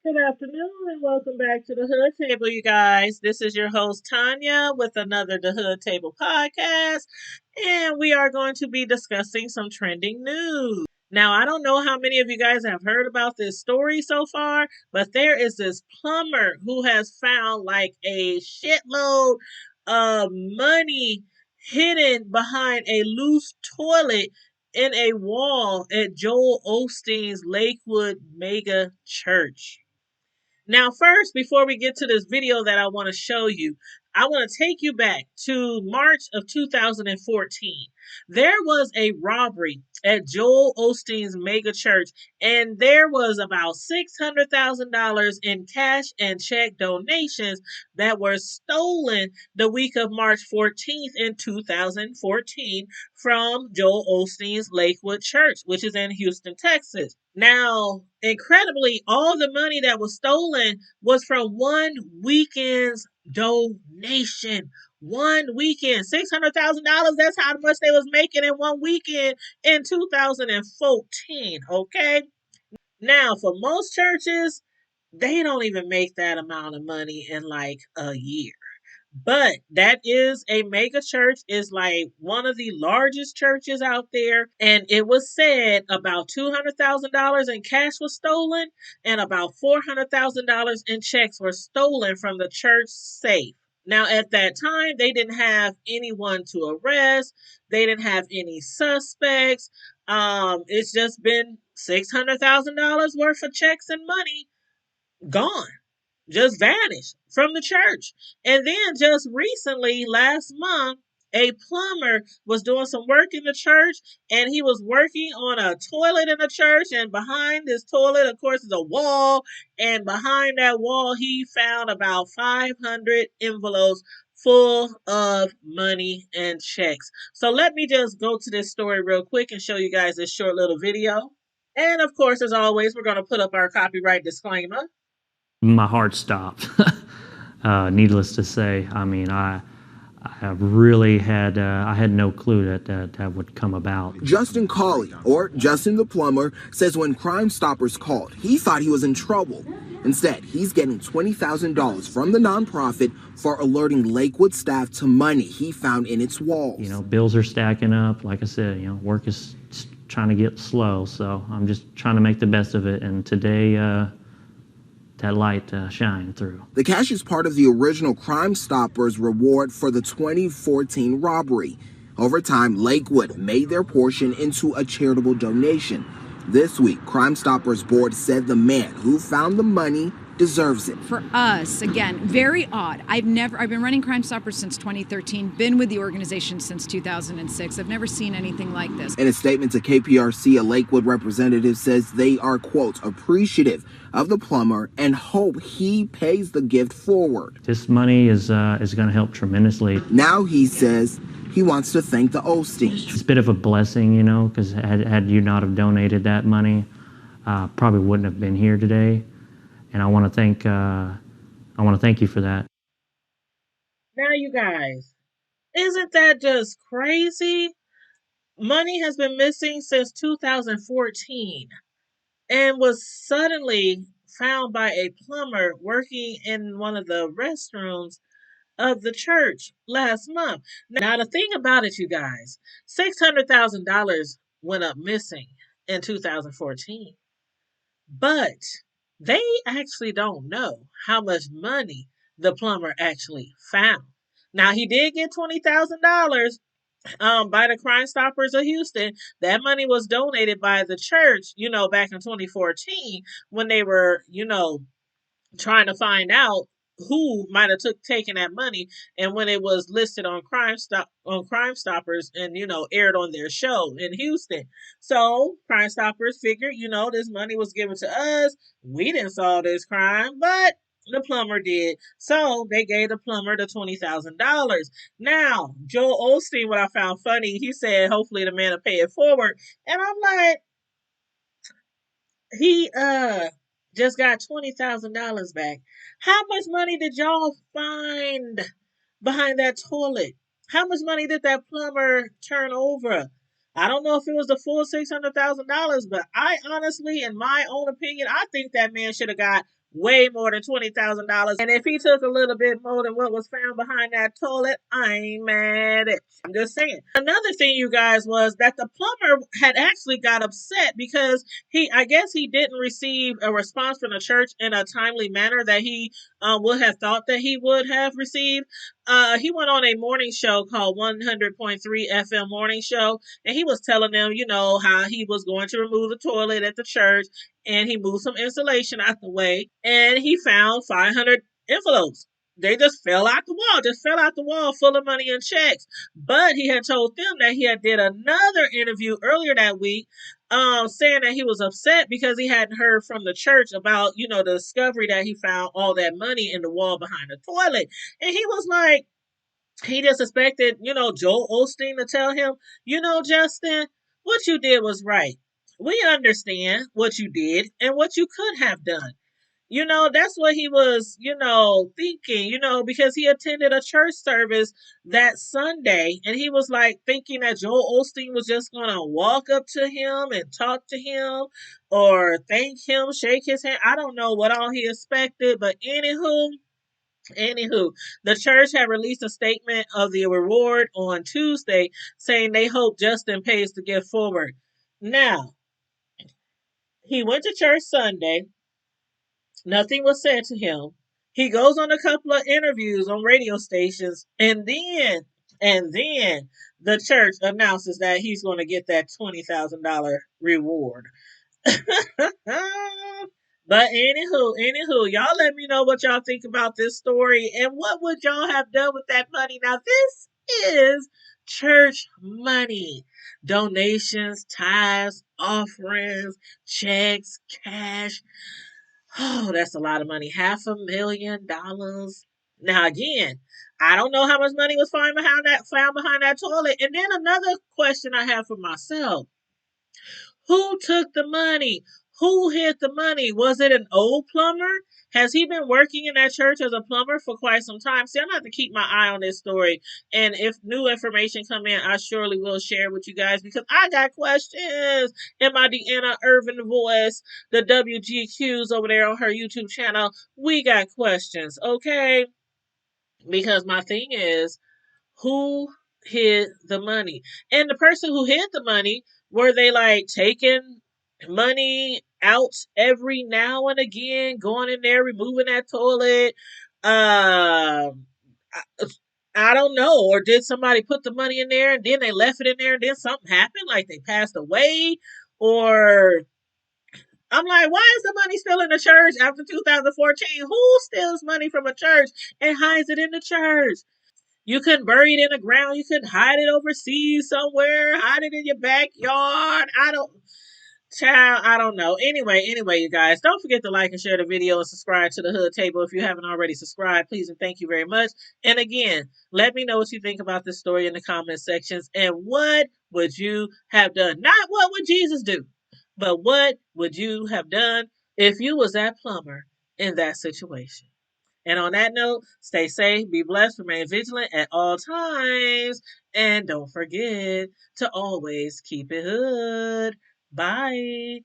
Good afternoon and welcome back to the Hood Table, you guys. This is your host Tanya with another The Hood Table podcast, and we are going to be discussing some trending news. Now, I don't know how many of you guys have heard about this story so far, but there is this plumber who has found like a shitload of money hidden behind a loose toilet in a wall at Joel Osteen's Lakewood mega church. Now, first, before we get to this video that I want to show you, I want to take you back to March of 2014. There was a robbery at Joel Osteen's mega church, and there was about $600,000 in cash and check donations that were stolen the week of March 14th in 2014 from Joel Osteen's Lakewood Church, which is in Houston, Texas. Now, incredibly, all the money that was stolen was from one weekend's donation. One weekend, $600,000. That's how much they was making in one weekend in 2014. Okay. Now, for most churches, they don't even make that amount of money in like a year. But that is a mega church, is like one of the largest churches out there. And it was said about $200,000 in cash was stolen and about $400,000 in checks were stolen from the church safe. Now, at that time, they didn't have anyone to arrest. They didn't have any suspects. It's just been $600,000 worth of checks and money gone, just vanished from the church. And then just recently, last month, a plumber was doing some work in the church and he was working on a toilet in the church. And behind this toilet, of course, is a wall. And behind that wall, he found about 500 envelopes full of money and checks. So let me just go to this story real quick and show you guys this short little video. And of course, as always, we're going to put up our copyright disclaimer. My heart stopped. Needless to say, I mean, I really had I had no clue that would come about. Justin Colley, or Justin the Plumber, says when Crime Stoppers called, he thought he was in trouble. Instead, he's getting $20,000 from the nonprofit for alerting Lakewood staff to money he found in its walls. You know, bills are stacking up. Like I said, work is trying to get slow, so I'm just trying to make the best of it. And today, that light shine through. The cash is part of the original Crime Stoppers reward for the 2014 robbery. Over time, Lakewood made their portion into a charitable donation. This week, Crime Stoppers board said the man who found the money deserves it. For us, again, very odd. I've been running Crime Stoppers since 2013, been with the organization since 2006. I've never seen anything like this. In a statement to KPRC, a Lakewood representative says they are, quote, appreciative of the plumber and hope he pays the gift forward. This money is going to help tremendously. Now he says he wants to thank the Osteens. It's a bit of a blessing, because had you not have donated that money, probably wouldn't have been here today. And I want to thank you for that. Now, you guys, isn't that just crazy? Money has been missing since 2014 and was suddenly found by a plumber working in one of the restrooms of the church last month. Now, the thing about it, you guys, $600,000 went up missing in 2014. But they actually don't know how much money the plumber actually found. Now, he did get $20,000 by the Crime Stoppers of Houston. That money was donated by the church, back in 2014 when they were, trying to find out who might have taken that money, and when it was listed on Crime Stoppers and aired on their show in Houston. So Crime Stoppers figured, this money was given to us. We didn't solve this crime, but the plumber did. So they gave the plumber the $20,000. Now, Joel Osteen, what I found funny, he said hopefully the man will pay it forward. And I'm like, he just got $20,000 back. How much money did y'all find behind that toilet? How much money did that plumber turn over? I don't know if it was the full $600,000, but I honestly, in my own opinion, I think that man should have got way more than $20,000. And if he took a little bit more than what was found behind that toilet, I ain't mad at you. I'm just saying. Another thing, you guys, was that the plumber had actually got upset because I guess he didn't receive a response from the church in a timely manner that he would have thought that he would have received. He went on a morning show called 100.3 FM Morning Show, and he was telling them, how he was going to remove the toilet at the church, and he moved some insulation out the way, and he found 500 envelopes. They just fell out the wall full of money and checks. But he had told them that he had did another interview earlier that week, saying that he was upset because he hadn't heard from the church about, the discovery that he found all that money in the wall behind the toilet. And he was like, he just expected, Joel Osteen to tell him, Justin, what you did was right. We understand what you did and what you could have done. That's what he was, thinking, because he attended a church service that Sunday, and he was like thinking that Joel Osteen was just going to walk up to him and talk to him or thank him, shake his hand. I don't know what all he expected, but Anywho, the church had released a statement of the reward on Tuesday saying they hope Justin pays the gift forward. Now, he went to church Sunday. Nothing was said to him. He goes on a couple of interviews on radio stations, and then the church announces that he's going to get that $20,000 reward. But anywho, y'all let me know what y'all think about this story and what would y'all have done with that money. Now, this is church money. Donations, tithes, offerings, checks, cash. Oh, that's a lot of money. $500,000. Now again, I don't know how much money was found behind that toilet. And then another question I have for myself. Who took the money? Who hid the money? Was it an old plumber? Has he been working in that church as a plumber for quite some time? See, I'm going to have to keep my eye on this story. And if new information come in, I surely will share with you guys because I got questions in my Deanna Irvin voice, the WGQs over there on her YouTube channel. We got questions, okay? Because my thing is, who hid the money? And the person who hid the money, were they like taking money out every now and again, going in there, removing that toilet? I, I don't know. Or did somebody put the money in there and then they left it in there and then something happened, like they passed away? Or I'm like, why is the money still in the church after 2014? Who steals money from a church and hides it in the church? You couldn't bury it in the ground. You couldn't hide it overseas somewhere. Hide it in your backyard. I don't know. Anyway, you guys, don't forget to like and share the video and subscribe to the Hood Table if you haven't already subscribed. Please and thank you very much. And again, let me know what you think about this story in the comment sections. And what would you have done? Not what would Jesus do, but what would you have done if you was that plumber in that situation? And on that note, stay safe, be blessed, remain vigilant at all times, and don't forget to always keep it hood. Bye.